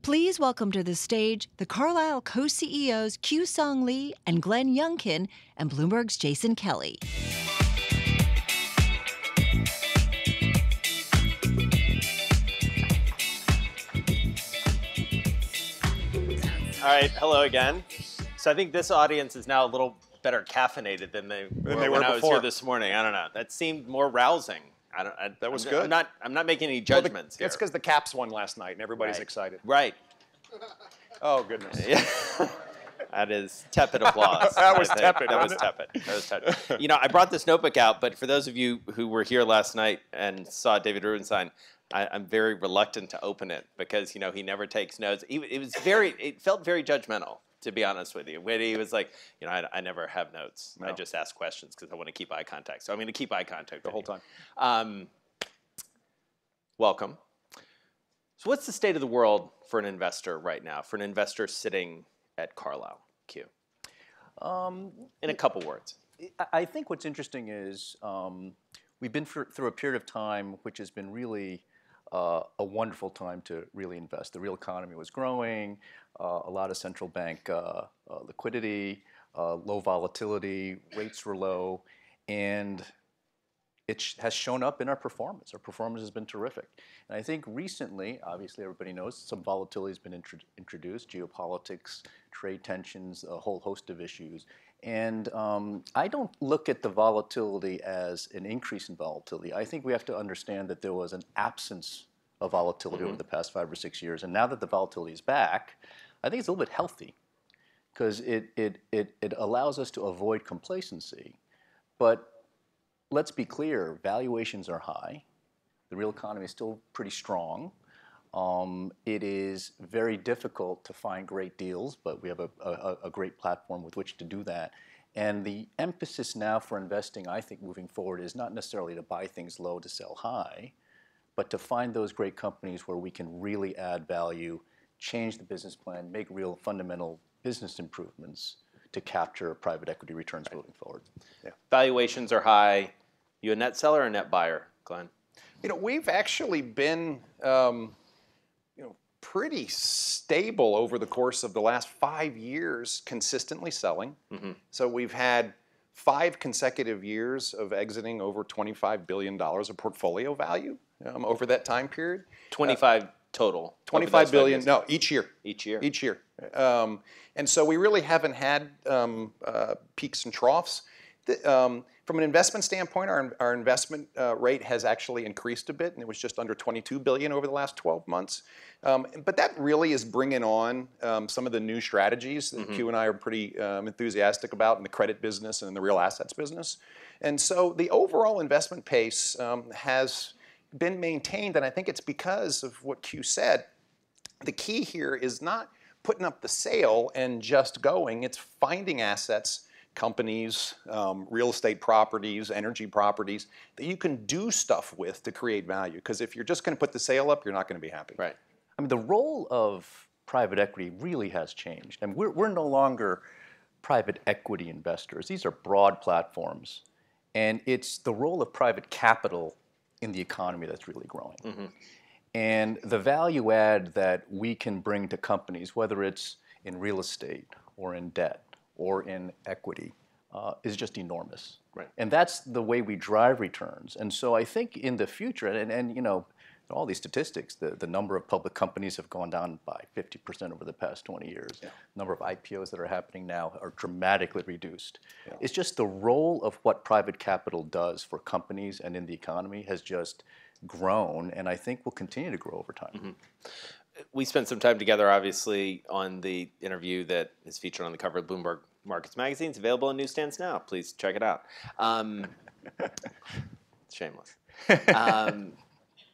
Please welcome to the stage the Carlyle co-CEOs Kewsong Lee and Glenn Youngkin and Bloomberg's Jason Kelly. All right, hello again. So I think this audience is now a little better caffeinated than they were when I was here this morning. I don't know. That seemed more rousing. That was good. I'm not making any judgments here. It's because the Caps won last night and everybody's excited. Right. Oh, goodness. Yeah. That is tepid applause. That was tepid. That was tepid. You know, I brought this notebook out, but for those of you who were here last night and saw David Rubenstein, I'm very reluctant to open it because, you know, he never takes notes. It felt very judgmental, to be honest with you. When he was like, you know, I never have notes. No. I just ask questions because I want to keep eye contact. So I'm going to keep eye contact the whole time. Welcome. So what's the state of the world for an investor right now, for an investor sitting at Carlyle, Q? In a couple words. I think what's interesting is we've been through a period of time which has been really a wonderful time to really invest. The real economy was growing, a lot of central bank liquidity, low volatility, rates were low, and it has shown up in our performance. Our performance has been terrific. And I think recently, obviously everybody knows, some volatility has been introduced, geopolitics, trade tensions, a whole host of issues. And I don't look at the volatility as an increase in volatility. I think we have to understand that there was an absence of volatility over the past 5 or 6 years. And now that the volatility is back, I think it's a little bit healthy because it allows us to avoid complacency. But let's be clear, valuations are high. The real economy is still pretty strong. It is very difficult to find great deals, but we have a great platform with which to do that. And the emphasis now for investing, I think, moving forward is not necessarily to buy things low to sell high, but to find those great companies where we can really add value, change the business plan, make real fundamental business improvements to capture private equity returns moving forward. Yeah. Valuations are high. You a net seller or a net buyer, Glenn? You know, we've actually been pretty stable over the course of the last 5 years, consistently selling. So we've had 5 consecutive years of exiting over $25 billion of portfolio value over that time period. 25 total. 25 billion, no, each year. Each year? Each year. And so we really haven't had peaks and troughs. From an investment standpoint, our investment rate has actually increased a bit, and it was just under $22 billion over the last 12 months. But that really is bringing on some of the new strategies that Q and I are pretty enthusiastic about in the credit business and in the real assets business. And so the overall investment pace has been maintained, and I think it's because of what Q said. The key here is not putting up the sail and just going. It's finding assets, companies, real estate properties, energy properties that you can do stuff with to create value. Because if you're just going to put the sail up, you're not going to be happy. Right. I mean, the role of private equity really has changed. And we're no longer private equity investors. These are broad platforms. And it's the role of private capital in the economy that's really growing. And the value add that we can bring to companies, whether it's in real estate or in debt or in equity, is just enormous. Right. And that's the way we drive returns. And so I think in the future, and you know, all these statistics, the number of public companies have gone down by 50% over the past 20 years. The number of IPOs that are happening now are dramatically reduced. It's just the role of what private capital does for companies and in the economy has just grown, and I think will continue to grow over time. We spent some time together, obviously, on the interview that is featured on the cover of Bloomberg Markets Magazine. It's available on newsstands now. Please check it out. Shameless.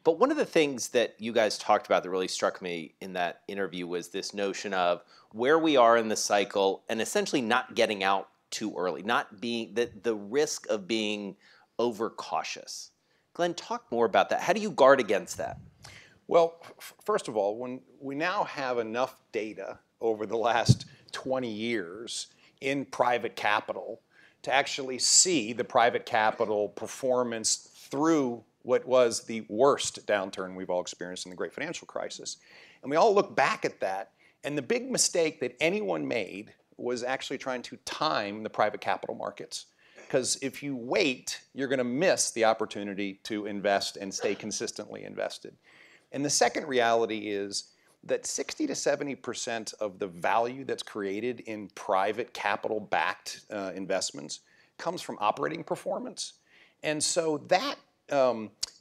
But one of the things that you guys talked about that really struck me in that interview was this notion of where we are in the cycle and essentially not getting out too early, not being the risk of being overcautious. Glenn, talk more about that. How do you guard against that? Well, first of all, when we now have enough data over the last 20 years in private capital to actually see the private capital performance through what was the worst downturn we've all experienced in the great financial crisis. And we all look back at that, and the big mistake that anyone made was actually trying to time the private capital markets. Because if you wait, you're going to miss the opportunity to invest and stay consistently invested. And the second reality is that 60 to 70% of the value that's created in private capital-backed investments comes from operating performance. And so that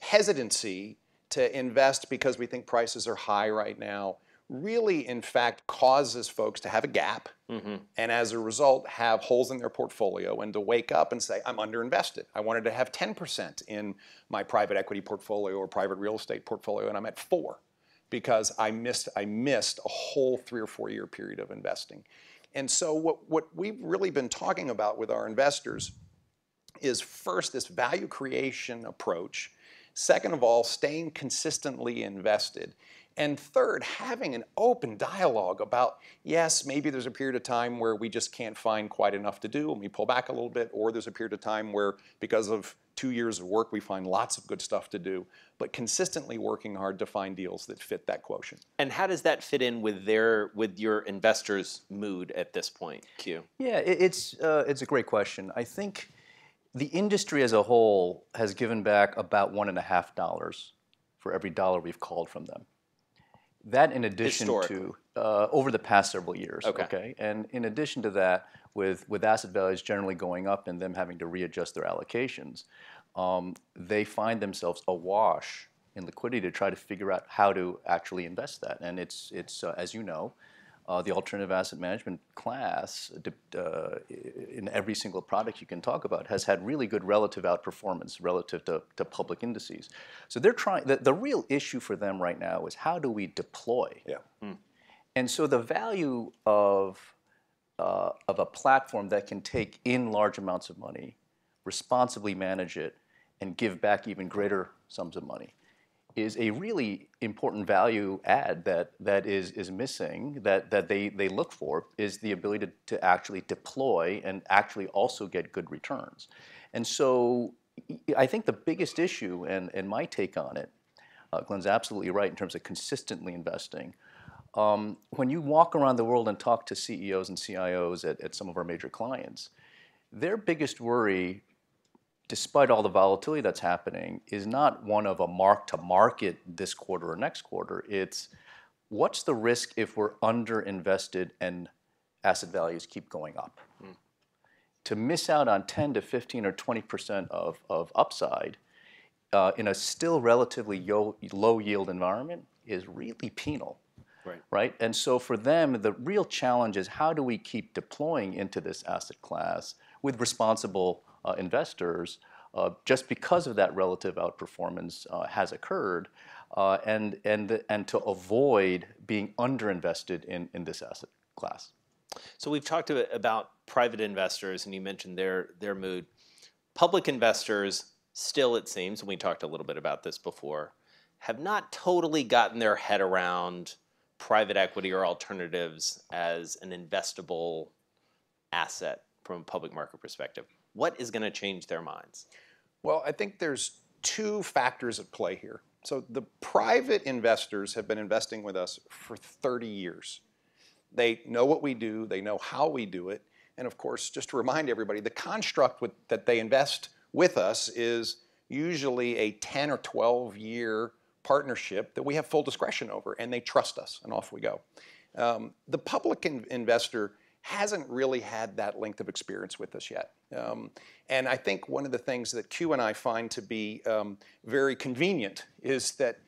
hesitancy to invest because we think prices are high right now really, in fact, causes folks to have a gap, and as a result, have holes in their portfolio, and to wake up and say, I'm underinvested. I wanted to have 10% in my private equity portfolio or private real estate portfolio, and I'm at 4 because I missed a whole 3 or 4 year period of investing. And so what we've really been talking about with our investors is, first, this value creation approach. Second of all, staying consistently invested. And third, having an open dialogue about, yes, maybe there's a period of time where we just can't find quite enough to do and we pull back a little bit, or there's a period of time where, because of 2 years of work, we find lots of good stuff to do, but consistently working hard to find deals that fit that quotient. And how does that fit in with your investors' mood at this point, Q? Yeah, it's a great question. I think the industry as a whole has given back about $1.50 for every dollar we've called from them. That in addition to, over the past several years, okay? And in addition to that, with asset values generally going up and them having to readjust their allocations, they find themselves awash in liquidity to try to figure out how to actually invest that. And it's as you know, the alternative asset management class, in every single product you can talk about, has had really good relative outperformance relative to public indices. So they're trying. The real issue for them right now is how do we deploy? Yeah. And so the value of a platform that can take in large amounts of money, responsibly manage it, and give back even greater sums of money is a really important value add that is missing, that they look for, is the ability to actually deploy and actually also get good returns. And so I think the biggest issue, and my take on it, Glenn's absolutely right in terms of consistently investing. When you walk around the world and talk to CEOs and CIOs at some of our major clients, their biggest worry, despite all the volatility that's happening, is not one of a mark to market this quarter or next quarter. It's what's the risk if we're underinvested and asset values keep going up? To miss out on 10 to 15 or 20% of upside in a still relatively low yield environment is really penal. Right? And so for them, the real challenge is how do we keep deploying into this asset class with responsible investors, just because of that relative outperformance has occurred, and to avoid being underinvested in this asset class. So we've talked about private investors, and you mentioned their mood. Public investors still, it seems, and we talked a little bit about this before, have not totally gotten their head around private equity or alternatives as an investable asset from a public market perspective. What is going to change their minds? Well, I think there's 2 factors at play here. So the private investors have been investing with us for 30 years. They know what we do, they know how we do it, and of course, just to remind everybody, the construct that they invest with us is usually a 10 or 12 year partnership that we have full discretion over, and they trust us, and off we go. The public investor hasn't really had that length of experience with us yet. And I think one of the things that Q and I find to be very convenient is that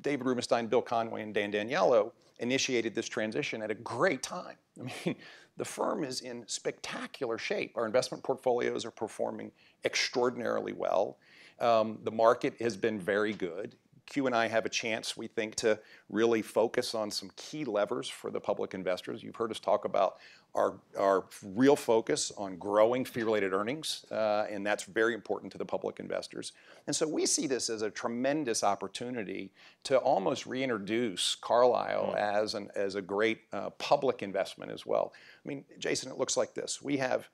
David Rubenstein, Bill Conway, and Dan Daniello initiated this transition at a great time. I mean, the firm is in spectacular shape. Our investment portfolios are performing extraordinarily well. The market has been very good. Q and I have a chance, we think, to really focus on some key levers for the public investors. You've heard us talk about our real focus on growing fee-related earnings, and that's very important to the public investors. And so we see this as a tremendous opportunity to almost reintroduce Carlyle as a great public investment as well. I mean, Jason, it looks like this. We have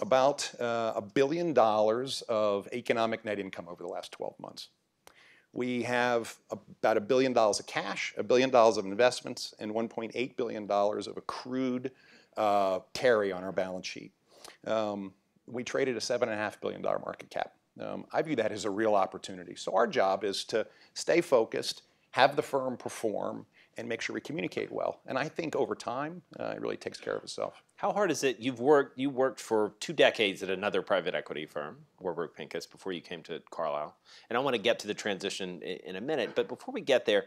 about $1 billion of economic net income over the last 12 months. We have about $1 billion of cash, $1 billion of investments, and $1.8 billion of accrued carry on our balance sheet. We traded a $7.5 billion market cap. I view that as a real opportunity. So our job is to stay focused, have the firm perform, and make sure we communicate well. And I think over time, it really takes care of itself. How hard is it? You worked for 2 decades at another private equity firm, Warburg Pincus, before you came to Carlyle. And I want to get to the transition in a minute. But before we get there,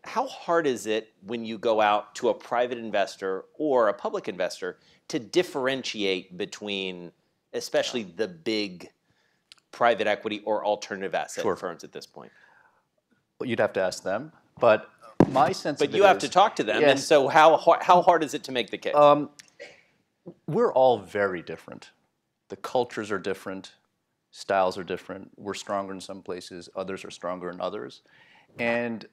how hard is it when you go out to a private investor or a public investor to differentiate between, especially the big private equity or alternative asset firms at this point? Well, you'd have to ask them. But my sense But of it you have is, to talk to them. yes. And so how hard is it to make the case? We're all very different. The cultures are different. Styles are different. We're stronger in some places. Others are stronger in others. And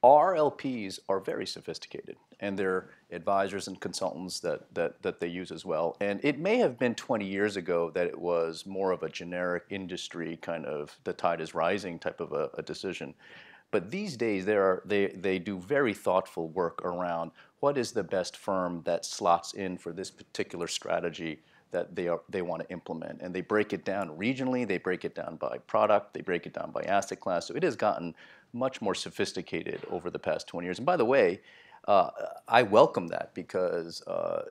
our LPs are very sophisticated, and they're advisors and consultants that they use as well. And it may have been 20 years ago that it was more of a generic industry kind of the tide is rising type of a decision. But these days they do very thoughtful work around what is the best firm that slots in for this particular strategy that they want to implement. And they break it down regionally, they break it down by product, they break it down by asset class. So it has gotten much more sophisticated over the past 20 years. And by the way, I welcome that because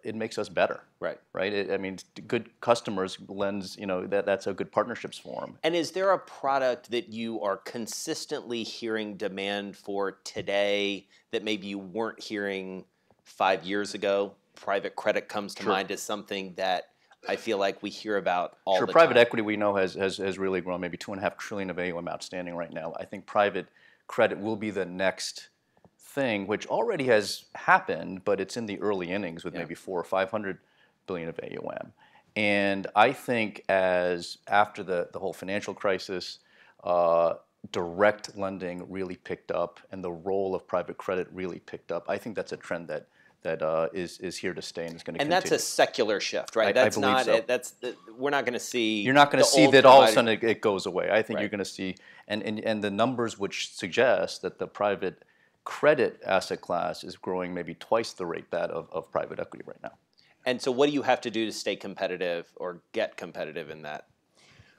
it makes us better. Right. Right. I mean, good customers lends, that's a good partnerships for them. And is there a product that you are consistently hearing demand for today that maybe you weren't hearing 5 years ago? Private credit comes to mind as something that I feel like we hear about all the time. Private equity we know has really grown, maybe $2.5 trillion of AUM outstanding right now. I think private credit will be the next thing, which already has happened, but it's in the early innings with maybe 400 or 500 billion of AUM. And I think as after the whole financial crisis, direct lending really picked up and the role of private credit really picked up. I think that's a trend that is here to stay and is going to continue. And that's a secular shift, right? I believe so. We're not going to see. You're not going to see that all of a sudden it goes away. I think you're going to see, and the numbers which suggest that the private credit asset class is growing maybe twice the rate that of private equity right now. And so what do you have to do to stay competitive or get competitive in that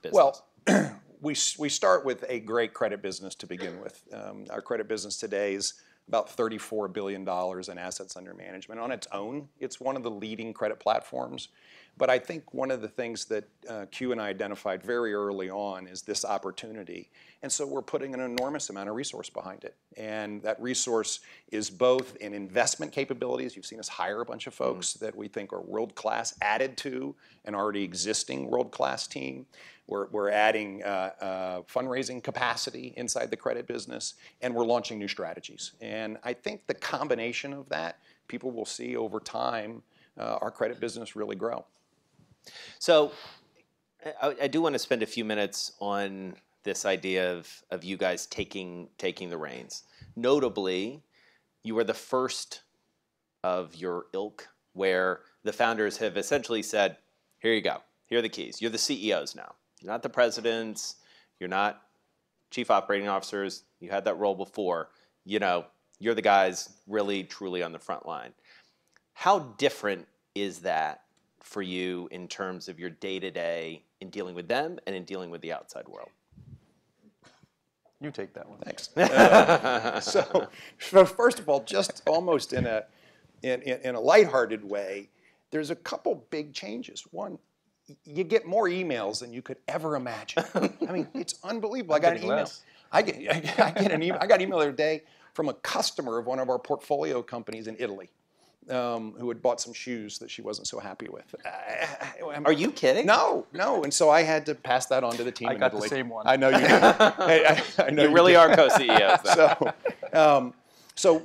business? Well, we start with a great credit business to begin with. Our credit business today is about $34 billion in assets under management. On its own, it's one of the leading credit platforms. But I think one of the things that Q and I identified very early on is this opportunity. And so we're putting an enormous amount of resource behind it. And that resource is both in investment capabilities. You've seen us hire a bunch of folks that we think are world-class, added to an already existing world-class team. We're adding fundraising capacity inside the credit business, and we're launching new strategies. And I think the combination of that, people will see over time our credit business really grow. So I do want to spend a few minutes on this idea of you guys taking the reins. Notably, you were the first of your ilk where the founders have essentially said, here you go, here are the keys. You're the CEOs now. You're not the presidents. You're not chief operating officers. You had that role before. You're the guys really, truly on the front line. How different is that for you in terms of your day-to-day in dealing with them and in dealing with the outside world? You take that one. Thanks. So first of all, just almost in a lighthearted way, there's a couple big changes. One, you get more emails than you could ever imagine. I mean, it's unbelievable. I got an email. I got an email. I got an email the other day from a customer of one of our portfolio companies in Italy, who had bought some shoes that she wasn't so happy with. Are you kidding? No. And so I had to pass that on to the team in Italy. I got the same one. I know you did. I know you really are co-CEOs. So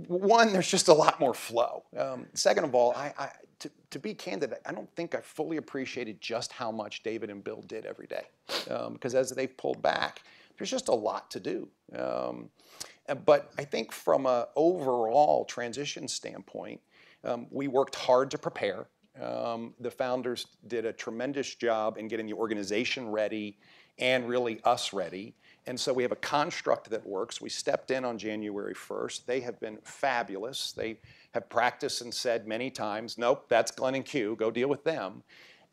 one, there's just a lot more flow. Second of all, to be candid, I don't think I fully appreciated just how much David and Bill did every day. Because as they've pulled back, there's just a lot to do. But I think from an overall transition standpoint, we worked hard to prepare. The founders did a tremendous job in getting the organization ready and really us ready. And so we have a construct that works. We stepped in on January 1st. They have been fabulous. They have practiced and said many times, nope, that's Glenn and Q, go deal with them.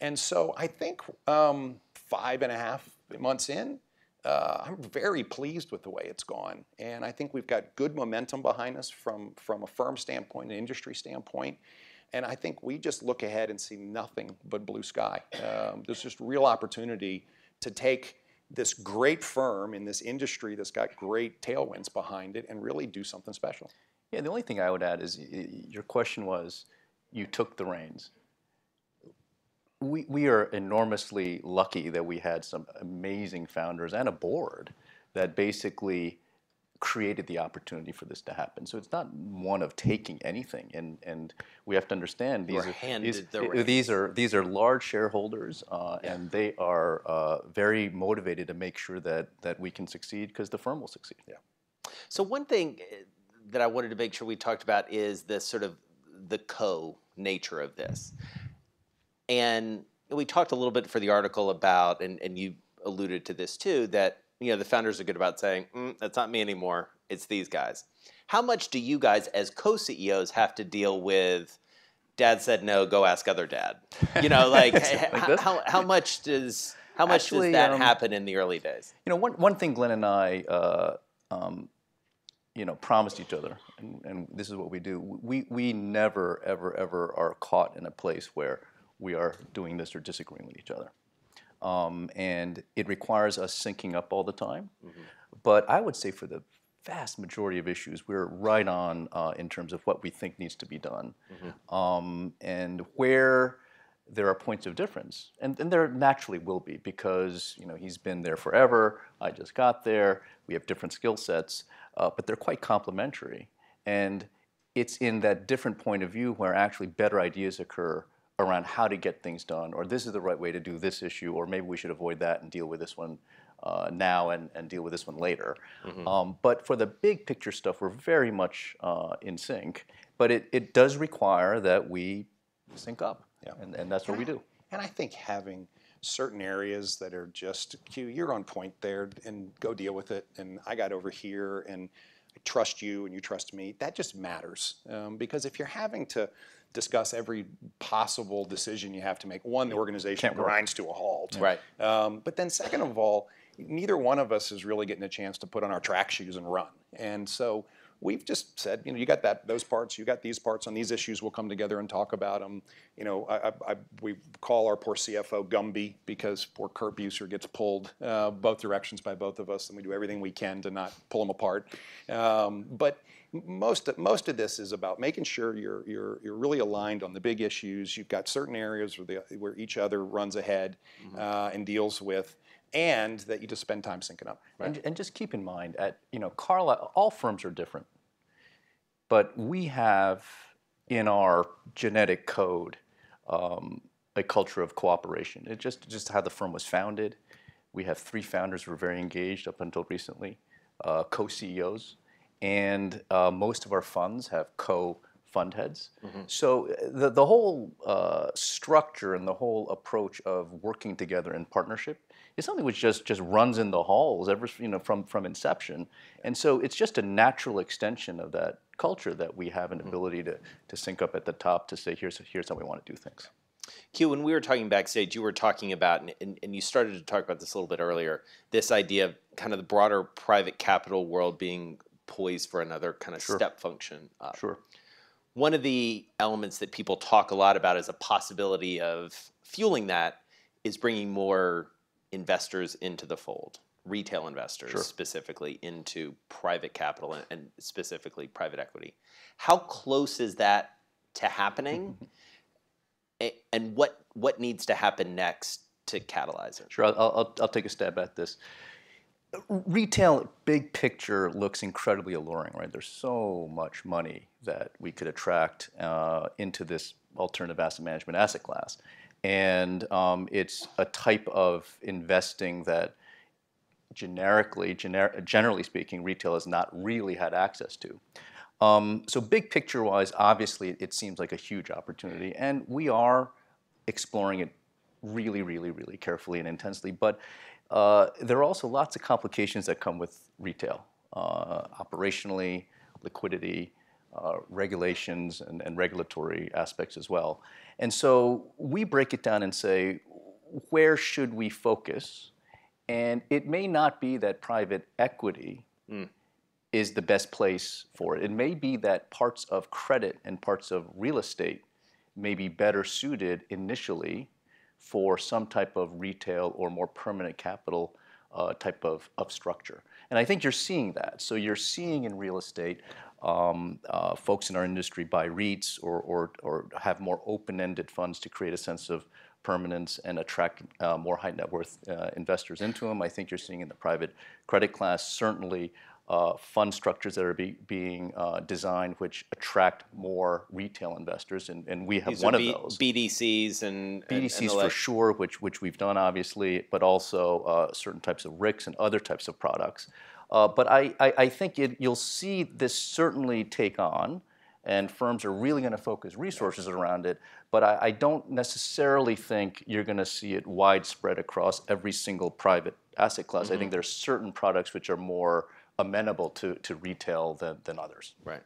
And so I think 5.5 months in, I'm very pleased with the way it's gone. And I think we've got good momentum behind us from a firm standpoint, an industry standpoint. And I think we just look ahead and see nothing but blue sky. There's just real opportunity to take this great firm in this industry that's got great tailwinds behind it and really do something special. Yeah, the only thing I would add is your question was, you took the reins. We are enormously lucky that we had some amazing founders and a board that basically created the opportunity for this to happen. So it's not one of taking anything, and we have to understand these are large shareholders, and they are very motivated to make sure that we can succeed because the firm will succeed. Yeah. So one thing that I wanted to make sure we talked about is the sort of the nature of this. And we talked a little bit for the article about, and you alluded to this too, that the founders are good about saying, that's not me anymore, it's these guys. How much do you guys as co-CEOs have to deal with, dad said no, go ask other dad? How much does that happen in the early days? One thing Glenn and I promised each other, and this is what we do, we never, ever, ever are caught in a place where we are doing this or disagreeing with each other. And it requires us syncing up all the time. Mm-hmm. But I would say for the vast majority of issues, we're right on in terms of what we think needs to be done. Mm-hmm. And where there are points of difference, and there naturally will be, because he's been there forever, I just got there, we have different skill sets, but they're quite complementary. And it's in that different point of view where actually better ideas occur around how to get things done, or this is the right way to do this issue, or maybe we should avoid that and deal with this one now and deal with this one later. Mm-hmm. But for the big picture stuff, we're very much in sync. But it does require that we sync up, and that's what we do. And I think having certain areas that are just, Q, you're on point there, and go deal with it, and I got over here, and I trust you, and you trust me, that just matters. Because if you're having to discuss every possible decision you have to make, one, the organization grinds to a halt. Right. But then second of all, neither one of us is really getting a chance to put on our track shoes and run. And so we've just said, you got those parts, you got these parts. On these issues, we'll come together and talk about them. We call our poor CFO Gumby because poor Kurt Buser gets pulled both directions by both of us, and we do everything we can to not pull him apart. But most of this is about making sure you're really aligned on the big issues. You've got certain areas where each other runs ahead and deals with, and that you just spend time syncing up. Right? And just keep in mind, at Carlyle, all firms are different, but we have in our genetic code a culture of cooperation. It's just how the firm was founded. We have 3 founders who were very engaged up until recently, co-CEOs. And most of our funds have co-fund heads. Mm-hmm. So the whole structure and the whole approach of working together in partnership is something which just runs in the halls from inception. And so it's just a natural extension of that culture that we have an ability to sync up at the top to say, here's how we want to do things. Q, when we were talking backstage, you were talking about, and you started to talk about this a little bit earlier, this idea of kind of the broader private capital world being poised for another kind of step function up. Sure. One of the elements that people talk a lot about as a possibility of fueling that is bringing more investors into the fold, retail investors specifically into private capital and specifically private equity. How close is that to happening? And what needs to happen next to catalyze it? Sure, I'll take a stab at this. Retail, big picture, looks incredibly alluring, right? There's so much money that we could attract into this alternative asset management asset class. And it's a type of investing that generally speaking, retail has not really had access to. So big picture-wise, obviously, it seems like a huge opportunity, and we are exploring it really, really, really carefully and intensely. But there are also lots of complications that come with retail, operationally, liquidity, regulations, and regulatory aspects as well. And so we break it down and say, where should we focus? And it may not be that private equity is the best place for it. It may be that parts of credit and parts of real estate may be better suited initially for some type of retail or more permanent capital type of structure. And I think you're seeing that. So you're seeing in real estate folks in our industry buy REITs or have more open-ended funds to create a sense of permanence and attract more high net worth investors into them. I think you're seeing in the private credit class certainly fund structures that are being designed which attract more retail investors, and we have These one are of those. BDCs and BDCs the for sure, which we've done obviously, but also certain types of RICs and other types of products. But I think you'll see this certainly take on, and firms are really going to focus resources around it. But I don't necessarily think you're going to see it widespread across every single private asset class. I think there's certain products which are more amenable to retail than others. Right.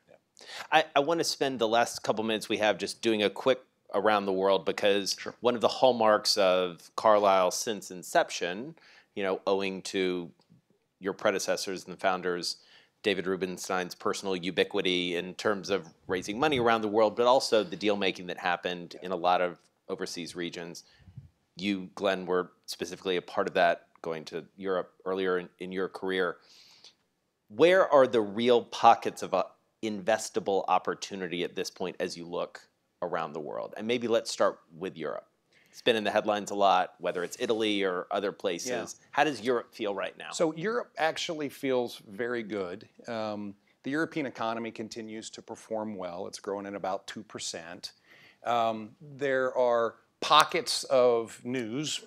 Yeah. I want to spend the last couple minutes we have just doing a quick around the world because one of the hallmarks of Carlyle since inception, owing to your predecessors and the founders, David Rubenstein's personal ubiquity in terms of raising money around the world, but also the deal making that happened in a lot of overseas regions. You, Glenn, were specifically a part of that, going to Europe earlier in your career. Where are the real pockets of investable opportunity at this point as you look around the world? And maybe let's start with Europe. It's been in the headlines a lot, whether it's Italy or other places. Yeah. How does Europe feel right now? So Europe actually feels very good. The European economy continues to perform well. It's growing at about 2%. There are pockets of news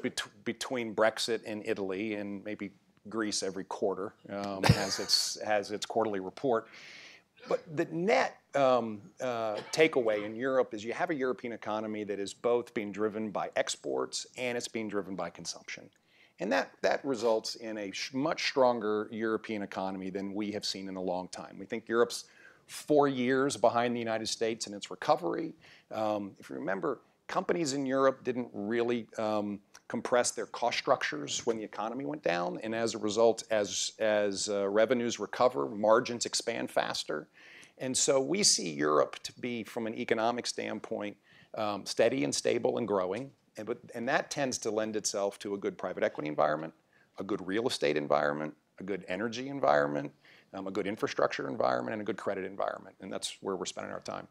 between Brexit and Italy, and maybe Greece every quarter has its quarterly report. But the net takeaway in Europe is you have a European economy that is both being driven by exports and it's being driven by consumption. And that results in a much stronger European economy than we have seen in a long time. We think Europe's 4 years behind the United States in its recovery. If you remember, companies in Europe didn't really compress their cost structures when the economy went down, and as a result, as revenues recover, margins expand faster. And so we see Europe to be, from an economic standpoint, steady and stable and growing, and that tends to lend itself to a good private equity environment, a good real estate environment, a good energy environment, a good infrastructure environment, and a good credit environment, and that's where we're spending our time.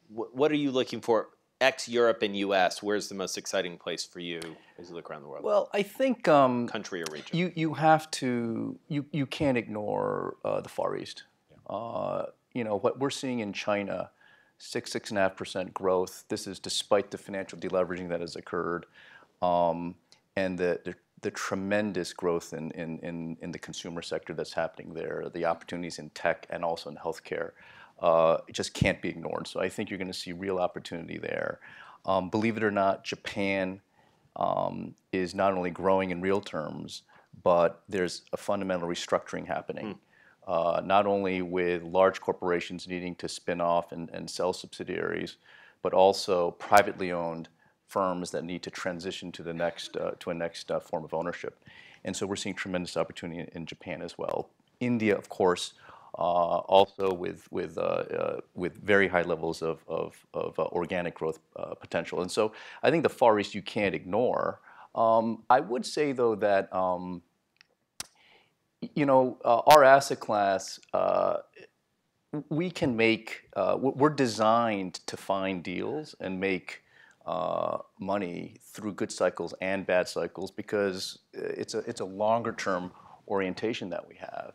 What are you looking for? Ex-Europe and U.S., where's the most exciting place for you as you look around the world? Well, I think country or region. You have to you can't ignore the Far East. What we're seeing in China, 6.5% growth. This is despite the financial deleveraging that has occurred, and the tremendous growth in the consumer sector that's happening there. The opportunities in tech and also in healthcare. It just can't be ignored. So I think you're going to see real opportunity there. Believe it or not, Japan is not only growing in real terms, but there's a fundamental restructuring happening. Not only with large corporations needing to spin off and sell subsidiaries, but also privately owned firms that need to transition to a next form of ownership. And so we're seeing tremendous opportunity in Japan as well. India, of course, also with very high levels of organic growth potential. And so I think the Far East you can't ignore. I would say though that our asset class, we can make. We're designed to find deals and make money through good cycles and bad cycles because it's a longer term orientation that we have.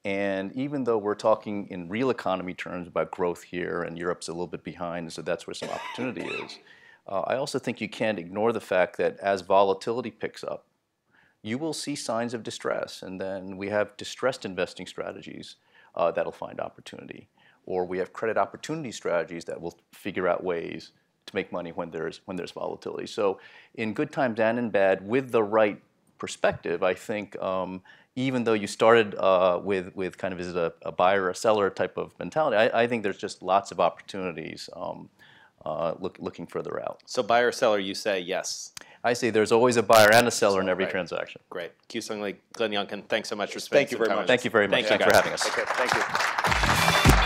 And even though we're talking in real economy terms about growth here, and Europe's a little bit behind, and so that's where some opportunity is, I also think you can't ignore the fact that as volatility picks up, you will see signs of distress, and then we have distressed investing strategies that'll find opportunity. or we have credit opportunity strategies that will figure out ways to make money when there's volatility. So in good times and in bad, with the right perspective, I think even though you started with kind of is it a buyer or a seller type of mentality, I think there's just lots of opportunities looking further out. So buyer or seller, you say yes. I say there's always a buyer and a seller in every transaction. Great. Kewsong Lee, Glenn Youngkin, thanks so much for spending Thank you very much. Thank you very much. Thanks for having us. Okay, thank you.